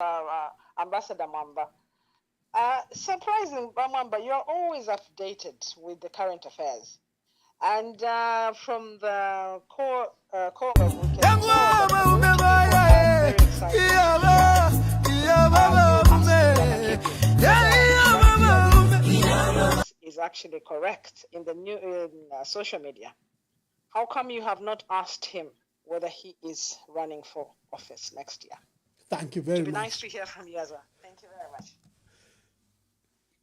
Ambassador Mamba. Surprising, Mamba, you're always updated with the current affairs. And from the core of we can tell very excited. Is actually correct in the new social media. How come you have not asked him whether he is running for office next year? Thank you very much. It'd be nice to hear from you as well. Thank you very much.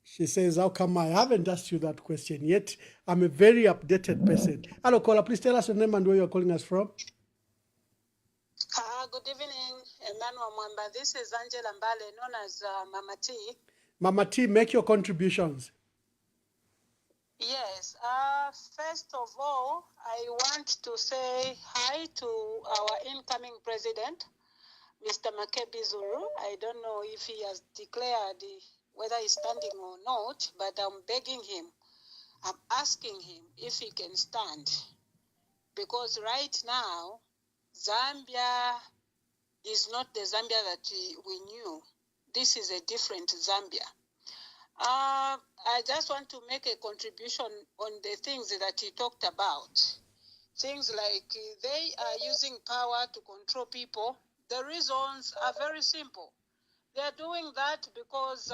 She says, how come I haven't asked you that question yet? I'm a very updated person. Hello, caller. Please tell us your name and where you're calling us from. Good evening, Emmanuel Mwamba. This is Angela Mbale, known as Mama T. Mama T, make your contributions. Yes. First of all, I want to say hi to our incoming president, Mr. Makebi Zulu. I don't know if he has declared whether he's standing or not, but I'm begging him, I'm asking him if he can stand. Because right now, Zambia is not the Zambia that we knew. This is a different Zambia. I just want to make a contribution on the things that he talked about. Things like they are using power to control people. The reasons are very simple. They are doing that because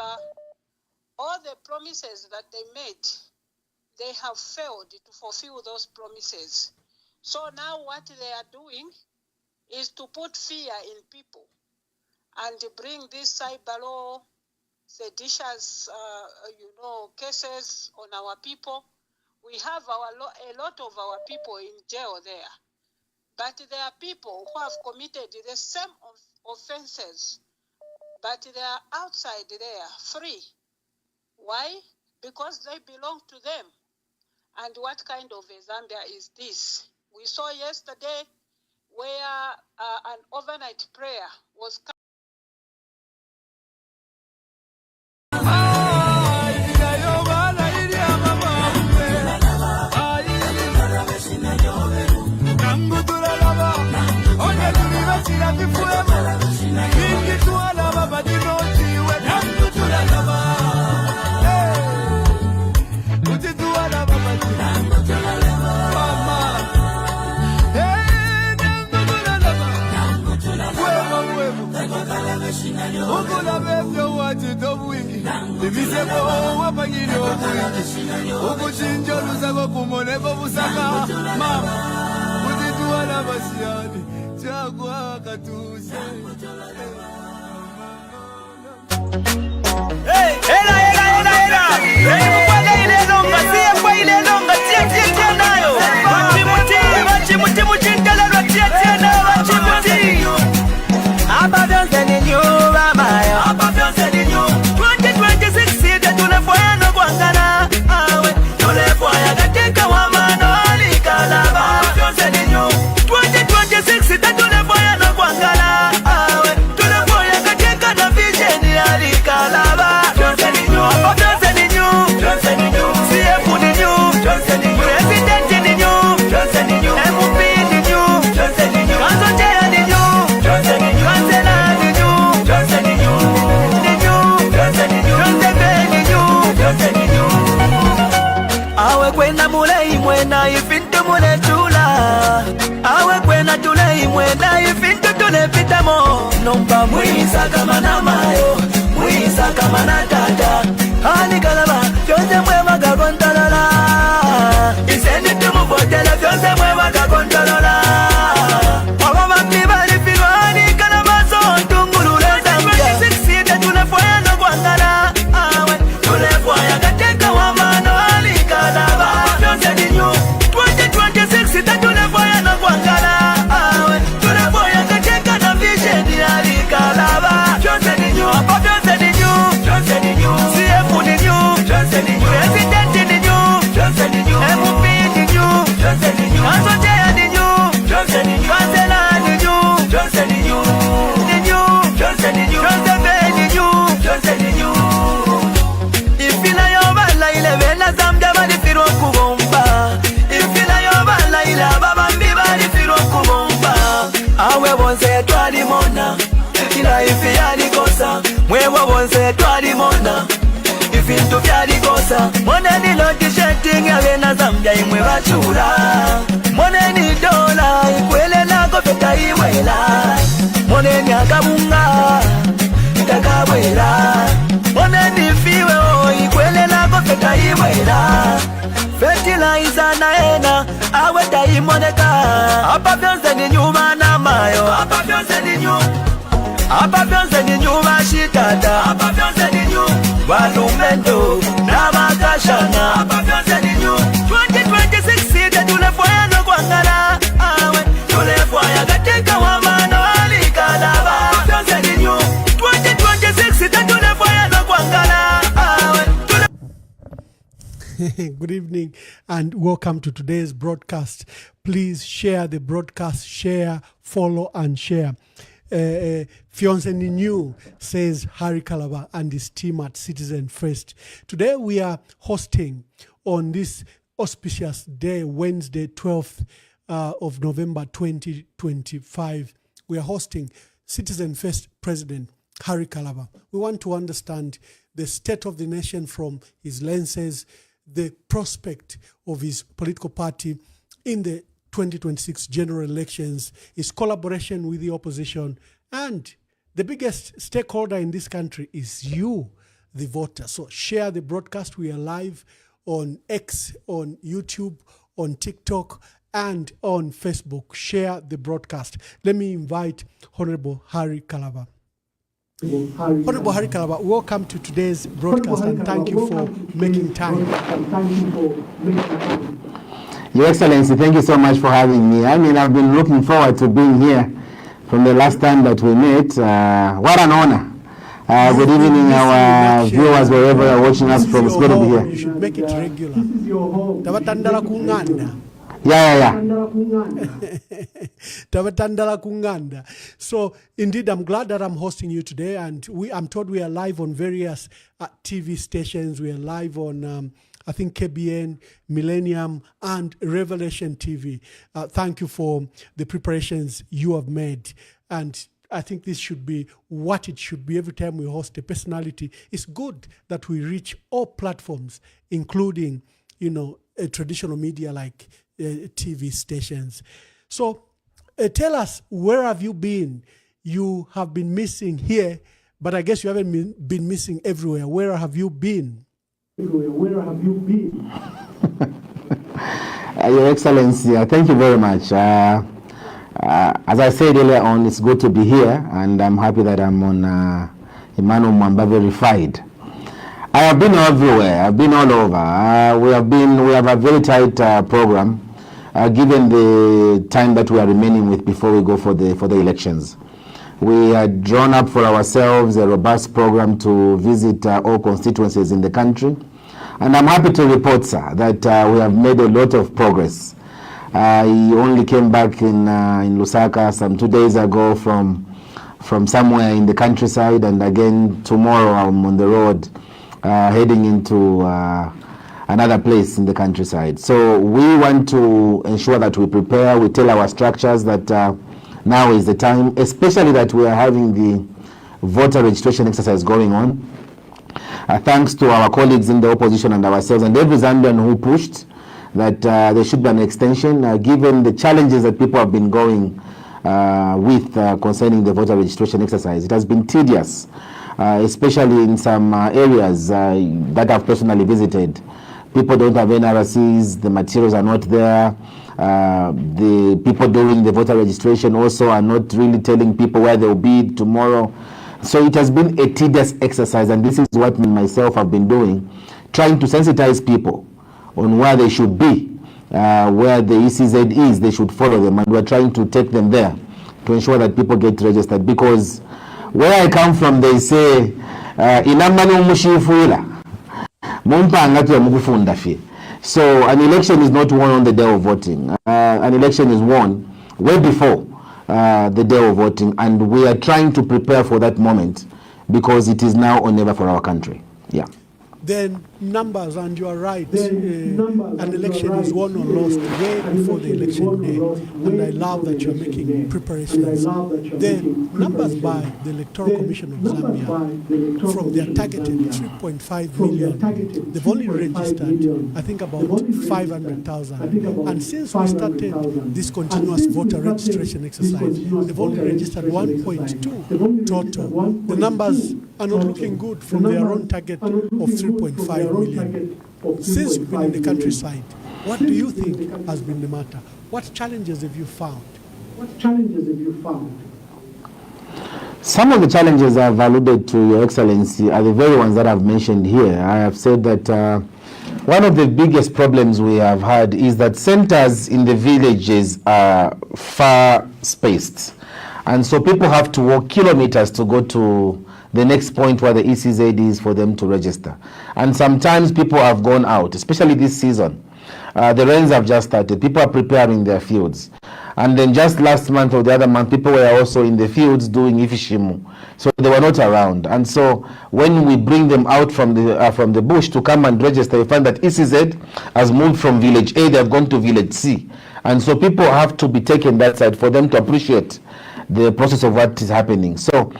all the promises that they made, they have failed to fulfill those promises. So now what they are doing is to put fear in people and to bring this cyber law, seditious, cases on our people. We have a lot of our people in jail there. But there are people who have committed the same offenses, but they are outside there, free. Why? Because they belong to them. And what kind of a Zambia is this? We saw yesterday where an overnight prayer was Nomba mwisa kama na mayo, mwisa kama na tata. Hani Kalaba, fyonse mwema kakontolola. Isendi tumubotela, fyonse mwema kakontolola. Wababa mibali filwa, hani Kalaba so tungulule Zambia. 26 tunefoya no kwangala. Tunefoya kateka wa mano, hani Kalaba. Fyonse ni nyu, 2026 tunefoya no kwangala. Tunefoya kateka na vision, hani Kalaba. Fyonse ni bintu byalikosa moneni lotisheting yabena Zambia imwe bachula moneni dola ikwelelako feta iwela moneni akabunga itakabwela moneni fiwe ikwelelako feta iwela fertilizer naena aweta imoneka apa byonse ni nyuma na mayo apa byonse ni nyuma shitata apa byonse ni nyuma walumendo na makashana apa byonse ni nyuma 2026 sita tulefoya no kwangala awe tulefoya katika wamano ali Kalaba apa byonse ni nyuma 2026 sita tulefoya no kwangala awe Good evening and welcome to today's broadcast. Please share the broadcast, share, follow and share. Fiance New says Harry Kalaba and his team at Citizen First. Today we are hosting on this auspicious day, Wednesday, 12th of November 2025. We are hosting Citizen First President Harry Kalaba. We want to understand the state of the nation from his lenses, the prospect of his political party in the 2026 general elections, his collaboration with the opposition, and the biggest stakeholder in this country is you, the voter. So share the broadcast. We are live on X, on YouTube, on TikTok, and on Facebook. Share the broadcast. Let me invite Honorable Harry Kalaba. Honorable Harry Kalaba, welcome to today's broadcast and thank you for making time. Your Excellency, thank you so much for having me. I mean, I've been looking forward to being here from the last time that we met. What an honor. Good evening, our viewers, wherever you're watching us from. It's good to be here. You should make it regular. This is your home. Yeah. Tabatandala kunganda. So indeed, I'm glad that I'm hosting you today, and I'm told we are live on various TV stations. We are live on, I think, KBN, Millennium, and Revelation TV. Thank you for the preparations you have made, and I think this should be what it should be every time we host a personality. It's good that we reach all platforms, including, a traditional media like TV stations. So tell us, where have you been? You have been missing here, but I guess you haven't been missing everywhere. Where have you been? Where have you been? Your Excellency, thank you very much. As I said earlier on, it's good to be here, and I'm happy that I'm on Emmanuel Mwamba Verified. I have been everywhere. I've been all over. We have a very tight program, given the time that we are remaining with before we go for the elections. We had drawn up for ourselves a robust program to visit all constituencies in the country, and I'm happy to report, sir, that we have made a lot of progress. I only came back in Lusaka some 2 days ago from somewhere in the countryside, and again tomorrow I'm on the road heading into another place in the countryside. So we want to ensure that we prepare, we tell our structures that now is the time, especially that we are having the voter registration exercise going on. Thanks to our colleagues in the opposition and ourselves and every Zambian who pushed that there should be an extension, given the challenges that people have been going with concerning the voter registration exercise. It has been tedious, especially in some areas that I've personally visited. People don't have NRCs, the materials are not there. The people doing the voter registration also are not really telling people where they'll be tomorrow. So it has been a tedious exercise, and this is what me myself have been doing, trying to sensitize people on where they should be, where the ECZ is, they should follow them, and we're trying to take them there to ensure that people get registered. Because where I come from, they say, so an election is not won on the day of voting. An election is won way before the day of voting, and we are trying to prepare for that moment because it is now or never for our country. Yeah. then numbers, and you are right, an election is won or lost way before the election day, and I love that you're making preparations. The numbers by the Electoral Commission of Zambia, from their targeted 3.5 million, they've only registered, I think, about 500,000. And since we started this continuous voter registration exercise, they've only registered 1.2 total. The numbers are not looking good from their own target of 3.5 million. Since you've been in the countryside, what do you think has been the matter? What challenges have you found? Some of the challenges I've alluded to, Your Excellency, are the very ones that I've mentioned here. I have said that one of the biggest problems we have had is that centers in the villages are far spaced. And so people have to walk kilometers to go to the next point where the ECZ is for them to register. And sometimes people have gone out, especially this season. The rains have just started. People are preparing their fields. And then just last month or the other month, people were also in the fields doing ifishimu. So they were not around. And so when we bring them out from the bush to come and register, we find that ECZ has moved from village A, they have gone to village C. And so people have to be taken that side for them to appreciate the process of what is happening. So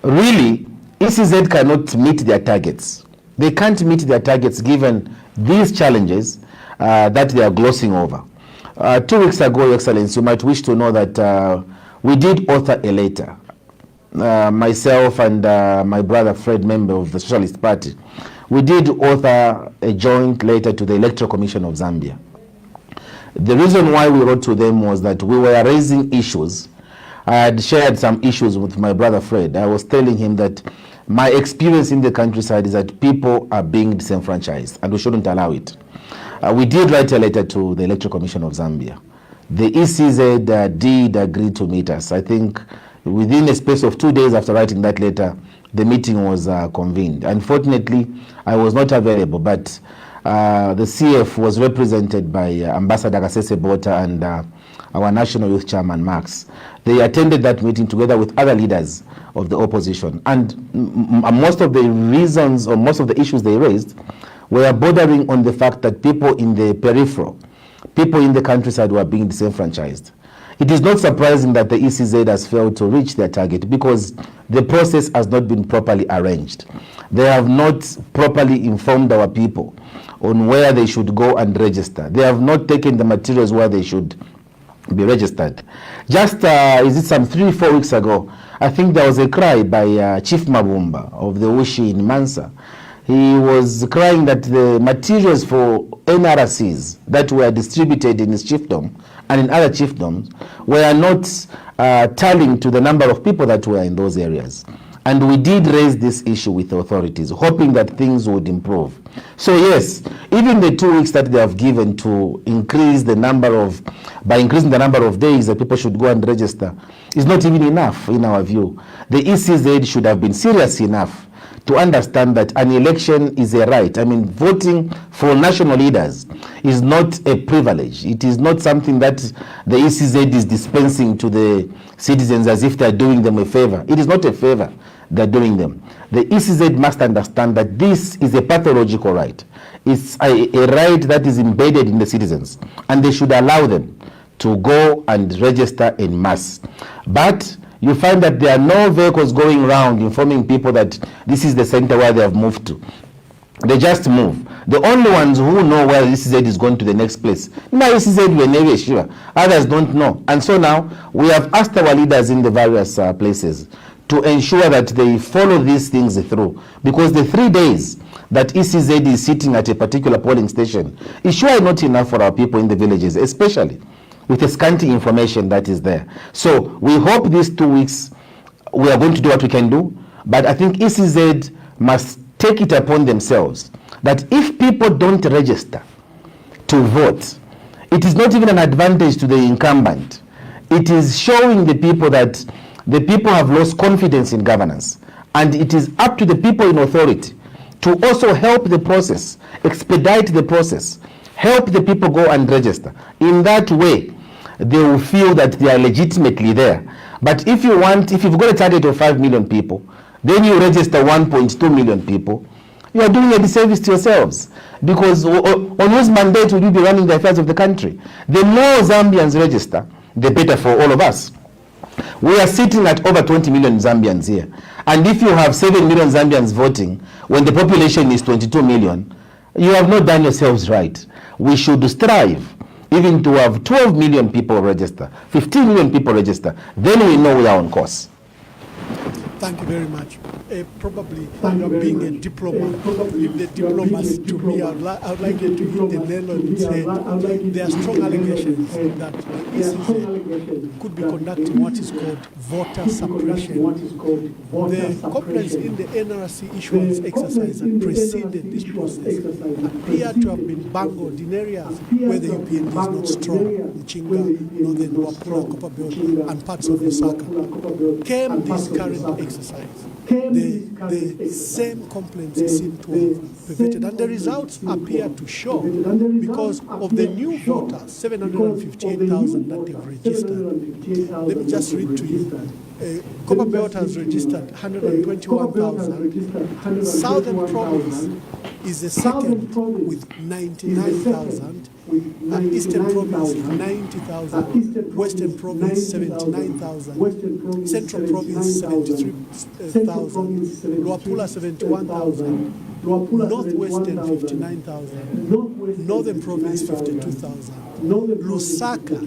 really, ECZ cannot meet their targets. They can't meet their targets given these challenges that they are glossing over. 2 weeks ago, Your Excellency, you might wish to know that we did author a letter. Myself and my brother Fred, member of the Socialist Party, we did author a joint letter to the Electoral Commission of Zambia. The reason why we wrote to them was that we were raising issues. I had shared some issues with my brother Fred. I was telling him that my experience in the countryside is that people are being disenfranchised and we shouldn't allow it. We did write a letter to the Electoral Commission of Zambia. The ECZ did agree to meet us. I think within a space of 2 days after writing that letter, the meeting was convened. Unfortunately, I was not available, but the CF was represented by Ambassador Kasese Bota and our National Youth Chairman, Max. They attended that meeting together with other leaders of the opposition. And most of the reasons or most of the issues they raised were bordering on the fact that people in the peripheral, people in the countryside were being disenfranchised. It is not surprising that the ECZ has failed to reach their target because the process has not been properly arranged. They have not properly informed our people on where they should go and register. They have not taken the materials where they should be registered. Just is it some 3-4 weeks ago, I think there was a cry by Chief Mabumba of the Ushi in Mansa. He was crying that the materials for NRCs that were distributed in his chiefdom and in other chiefdoms were not tallying to the number of people that were in those areas. And we did raise this issue with the authorities, hoping that things would improve. So yes, even the 2 weeks that they have given to increase the number of, by increasing the number of days that people should go and register, is not even enough in our view. The ECZ should have been serious enough to understand that an election is a right. I mean, voting for national leaders is not a privilege. It is not something that the ECZ is dispensing to the citizens as if they're doing them a favor. It is not a favor they're doing them. The ECZ must understand that this is a pathological right. It's a right that is embedded in the citizens, and they should allow them to go and register en masse. But you find that there are no vehicles going around informing people that this is the center where they have moved to. They just move. The only ones who know where ECZ is going to the next place, now ECZ we never sure. Others don't know. And so now we have asked our leaders in the various places to ensure that they follow these things through. Because the 3 days that ECZ is sitting at a particular polling station is sure not enough for our people in the villages, especially with the scanty information that is there. So we hope these 2 weeks we are going to do what we can do, but I think ECZ must take it upon themselves that if people don't register to vote, it is not even an advantage to the incumbent. It is showing the people that the people have lost confidence in governance, and it is up to the people in authority to also help the process, expedite the process, help the people go and register. In that way, they will feel that they are legitimately there. But if you've got a target of 5 million people, then you register 1.2 million people, you are doing a disservice to yourselves, because on whose mandate will you be running the affairs of the country? The more Zambians register, the better for all of us. We are sitting at over 20 million Zambians here, and if you have 7 million Zambians voting when the population is 22 million, you have not done yourselves right. We should strive even to have 12 million people register, 15 million people register. Then we know we are on course. Thank you very much. Probably you are being a diplomat. Leave the diplomacy to me. I would like you to hit the nail on its head. There are strong allegations that the ECZ could be conducting what is called voter suppression. The complaints in the NRC issuance exercise that preceded this process appear to have been bungled in areas where the UPND is not strong, Mchinga, Northern Wapula, Copperbelt, and parts of Lusaka. Came this current exercise, the same complaints seem to have pervaded, and the results appear to show, because of the new voters, 758,000 that they've registered. Let me just read to you. Copperbelt has registered 121,000. Southern Province is the second with 99,000. Eastern Province 90,000. Western Province 79,000. Central Province 73,000. Luapula 71,000. Northwestern 59,000. Northern Province 52,000. Lusaka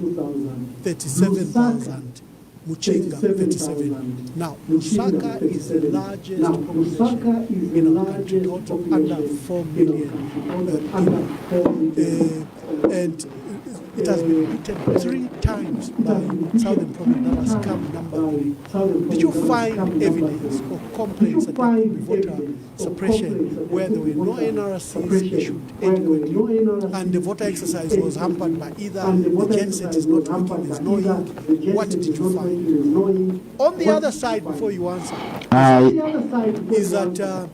37,000. Muchinga 37. Now, Lusaka is the largest population in our country, total under 4 million people. And it has been beaten 3 times by Southern Province that has come number 3. Did you find evidence or complaints that there could be voter suppression where there were no NRCs issued adequately and the voter exercise was hampered by either the genset is not working, there's no ink? What did you find? On the other side, before you answer, is that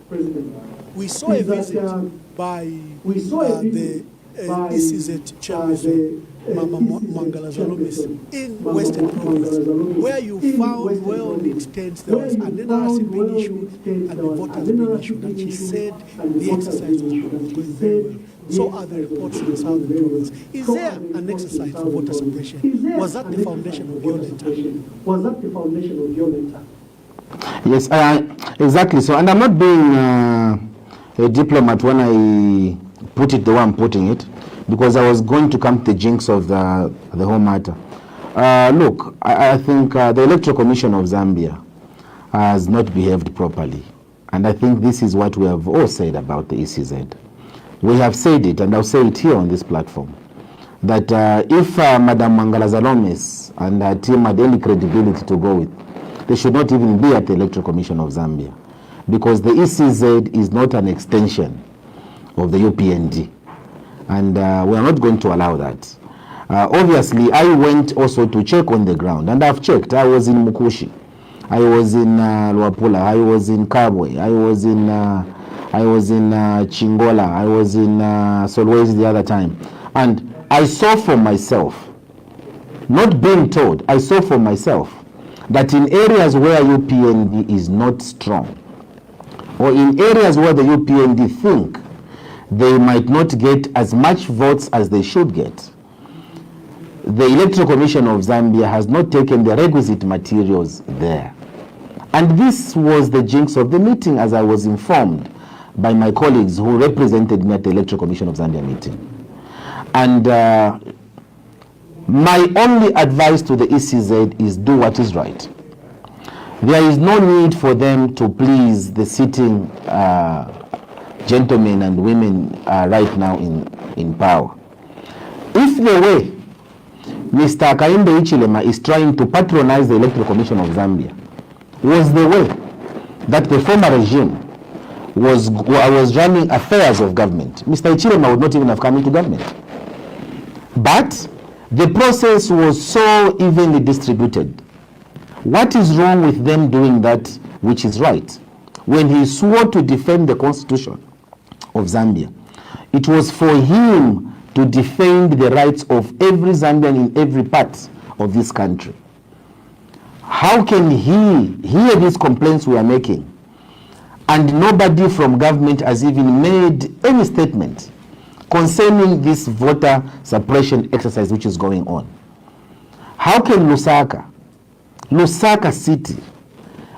we saw a visit by the ECZ chairman, Mama Mangala Zalomis, in Western Province, where you found well-lit tents. There was an NRC being issued and the voters being issued, and she said the exercise was going very well. So are the reports in the Southern Province. Is there an exercise for voter suppression? Was that the foundation of your letter? Yes, exactly so. And I'm not being a diplomat when I put it the way I'm putting it, because I was going to come to the jinx of the whole matter. Look, I think the Electoral Commission of Zambia has not behaved properly. And I think this is what we have all said about the ECZ. We have said it, and I'll say it here on this platform, that if Madam Mangala Zalomis and her team had any credibility to go with, they should not even be at the Electoral Commission of Zambia, because the ECZ is not an extension of the UPND, and we are not going to allow that. Obviously, I went also to check on the ground, and I've checked. I was in Mukushi, I was in Luapula, I was in Kabwe, I was in Chingola, I was in Solwezi the other time, and I saw for myself, not being told, I saw for myself that in areas where UPND is not strong, or in areas where the UPND think they might not get as much votes as they should get, the Electoral Commission of Zambia has not taken the requisite materials there. And this was the jinx of the meeting, as I was informed by my colleagues who represented me at the Electoral Commission of Zambia meeting. And my only advice to the ECZ is do what is right. There is no need for them to please the sitting gentlemen and women right now in power. If the way Mr. Kainde Ichilema is trying to patronize the Electoral Commission of Zambia was the way that the former regime was running affairs of government, Mr. Ichilema would not even have come into government. But the process was so evenly distributed. What is wrong with them doing that which is right? When he swore to defend the Constitution of Zambia, it was for him to defend the rights of every Zambian in every part of this country. How can he hear these complaints we are making and nobody from government has even made any statement concerning this voter suppression exercise which is going on. How can Lusaka City,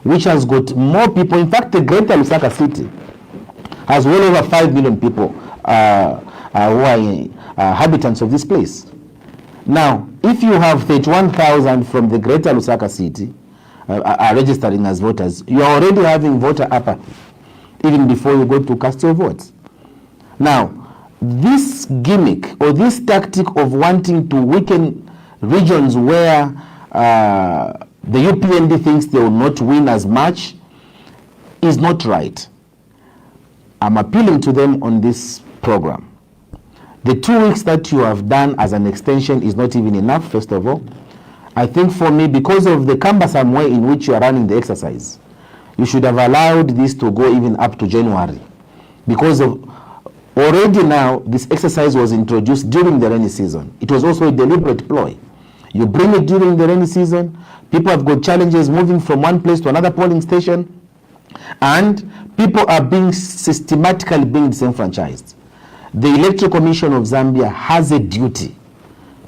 which has got more people, in fact the greater Lusaka City has well over 5 million people who are inhabitants of this place. Now, if you have 31,000 from the greater Lusaka City are registering as voters, you are already having voter apathy even before you go to cast your votes. Now, this gimmick or this tactic of wanting to weaken regions where the UPND thinks they will not win as much is not right. I'm appealing to them on this program. The 2 weeks that you have done as an extension is not even enough, first of all. I think for me, because of the cumbersome way in which you are running the exercise, you should have allowed this to go even up to January. Because of already now, this exercise was introduced during the rainy season. It was also a deliberate ploy. You bring it during the rainy season, people have got challenges moving from one place to another polling station, and people are being systematically being disenfranchised. The Electoral Commission of Zambia has a duty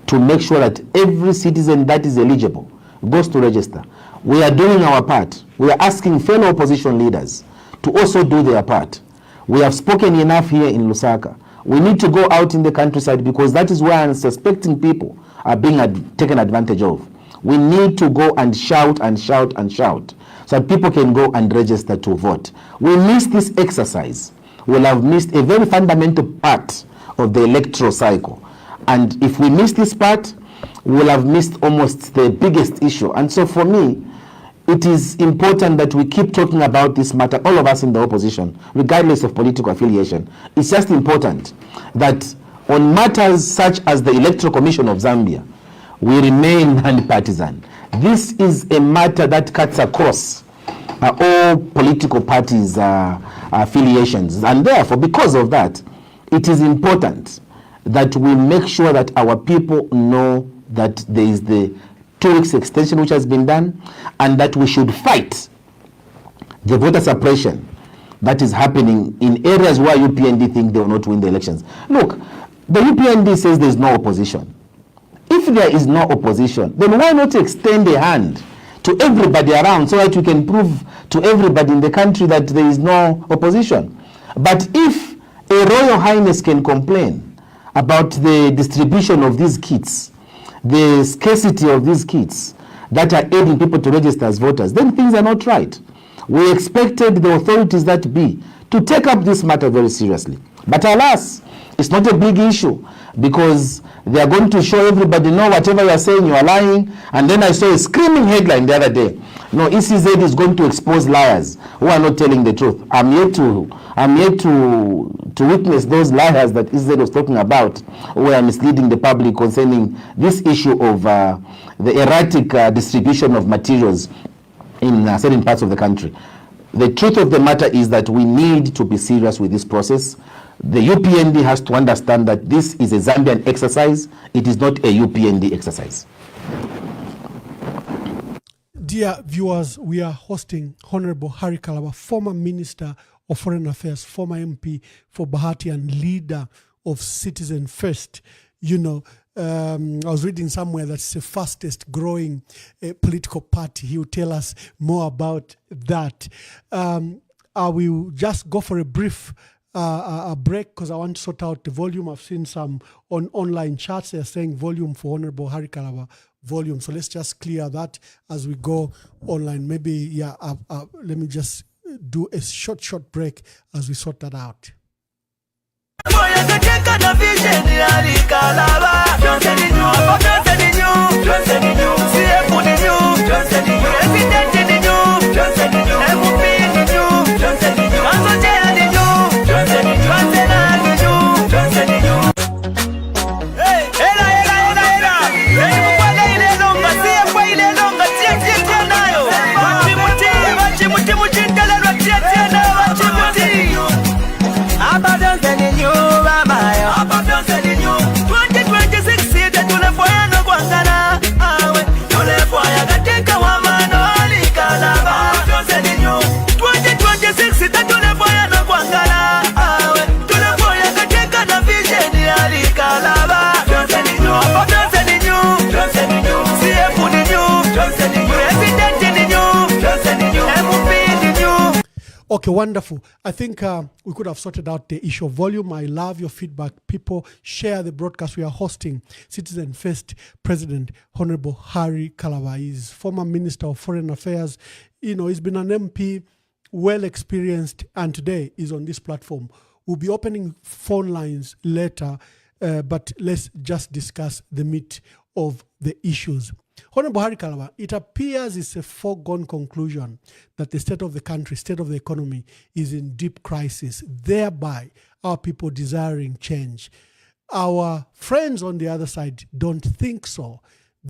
to make sure that every citizen that is eligible goes to register. We are doing our part. We are asking fellow opposition leaders to also do their part. We have spoken enough here in Lusaka. We need to go out in the countryside because that is where unsuspecting people are being taken advantage of. We need to go and shout and shout and shout so that people can go and register to vote. We miss this exercise. We'll have missed a very fundamental part of the electoral cycle. And if we miss this part, we'll have missed almost the biggest issue. And so for me, it is important that we keep talking about this matter, all of us in the opposition, regardless of political affiliation. It's just important that on matters such as the Electoral Commission of Zambia, we remain non-partisan. This is a matter that cuts across all political parties' affiliations. And therefore, because of that, it is important that we make sure that our people know that there is the 2 weeks extension which has been done, and that we should fight the voter suppression that is happening in areas where UPND think they will not win the elections. Look, the UPND says there is no opposition. If there is no opposition, then why not extend a hand to everybody around so that we can prove to everybody in the country that there is no opposition? But if a Royal Highness can complain about the distribution of these kits, the scarcity of these kits that are aiding people to register as voters, then things are not right. We expected the authorities that be to take up this matter very seriously. But alas, it's not a big issue because they are going to show everybody, no, whatever you are saying, you are lying. And then I saw a screaming headline the other day. No, ECZ is going to expose liars who are not telling the truth. I'm yet to witness those liars that ECZ was talking about, who are misleading the public concerning this issue of the erratic distribution of materials in certain parts of the country. The truth of the matter is that we need to be serious with this process. The UPND has to understand that this is a Zambian exercise. It is not a UPND exercise. Dear viewers, we are hosting Honorable Harry Kalaba, former Minister of Foreign Affairs, former MP for Bahati and leader of Citizen First. You know, I was reading somewhere that's the fastest growing political party. He will tell us more about that. I will just go for a brief a break because I want to sort out the volume. I've seen some online charts. They're saying volume for Honorable Harry Kalaba volume. So let's just clear that as we go online. Maybe, let me just do a short break as we sort that out. Okay, wonderful. I think we could have sorted out the issue of volume. I love your feedback. People share the broadcast. We are hosting Citizen First President Honorable Harry Kalaba. He's former Minister of Foreign Affairs. You know, he's been an MP, well experienced, and today is on this platform. We'll be opening phone lines later, but let's just discuss the meat of the issues. Honorable Harry Kalaba, it appears it's a foregone conclusion that the state of the country, state of the economy is in deep crisis, thereby our people desiring change. Our friends on the other side don't think so.